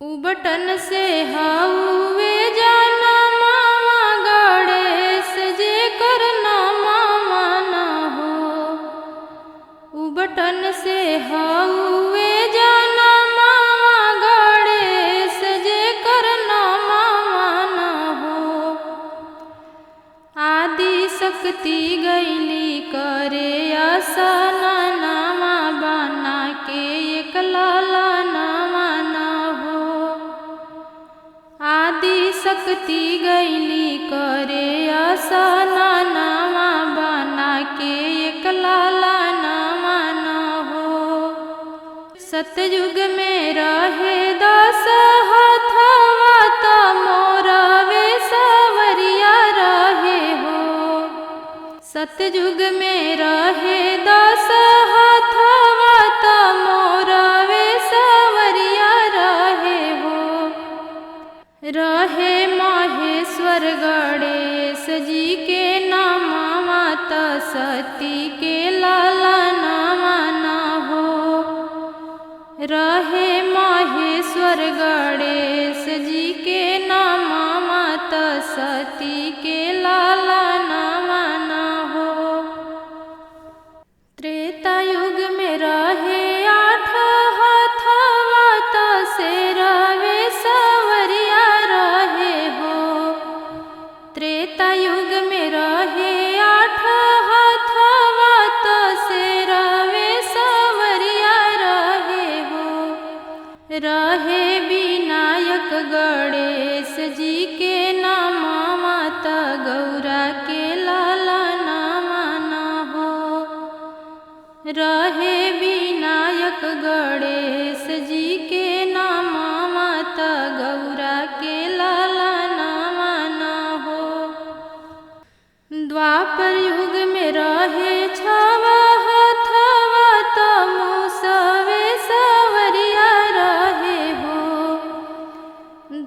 उबटन से हउवे जाना मामा गणेश जे करना मामा न हो। उबटन से हउवे जाना मामा गणेश जे करना मामा न हो। आदि शक्ति गैली करे असना नामा बना के एक लाला नामा न हो। आदि शक्ति गैली करे असना नामा बना के एक लाला नामा न हो। सतयुग में रहे दास हथवा त मोरवे सवरिया रहे हो। सतयुग में रहे दास हथवा त मोरवे सवरिया रहे हो। रहे महेश्वर गणेश जी के नामा त सती के लाला नामा न हो। रहे महेश्वर गणेश जी के नामा त सती के लाला नामा न हो। त्रेता युग में रहे आठ हथवा त शेरवे सवरिया रहे हो। त्रेता युग में रहे आठ हथवा त शेरवे सवरिया रहे हो। रहे विनायक गणेश जी के नामा त गौरा के लाला नामा न हो। रहे विनायक गणेश जी के नामा त गौरा के लाला नामा न हो। द्वापर युग में रहे छवा हथवा त मूसवे सवरिया रहे हो।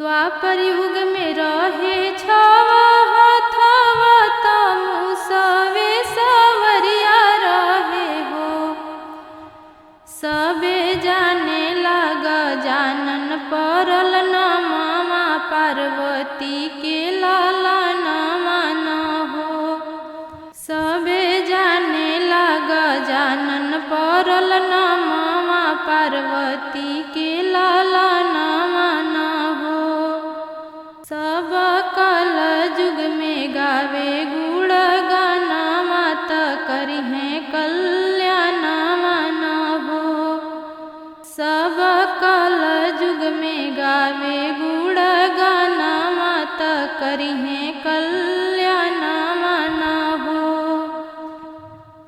द्वापर युग में रहे छवा हथवा त मूसवे सवरिया रहे हो। सबे जाने लग जानन परल नामा पार्वती के लाला नामा न हो। सबे जाने लग जानन परल नामा पार्वती के लाला नामा न हो। सब कल युग में गावे गुण गानामा त करिहे कल्याणामा न हो। सब कल युग में गावे गुण गानामा त करिहे कल्याणामा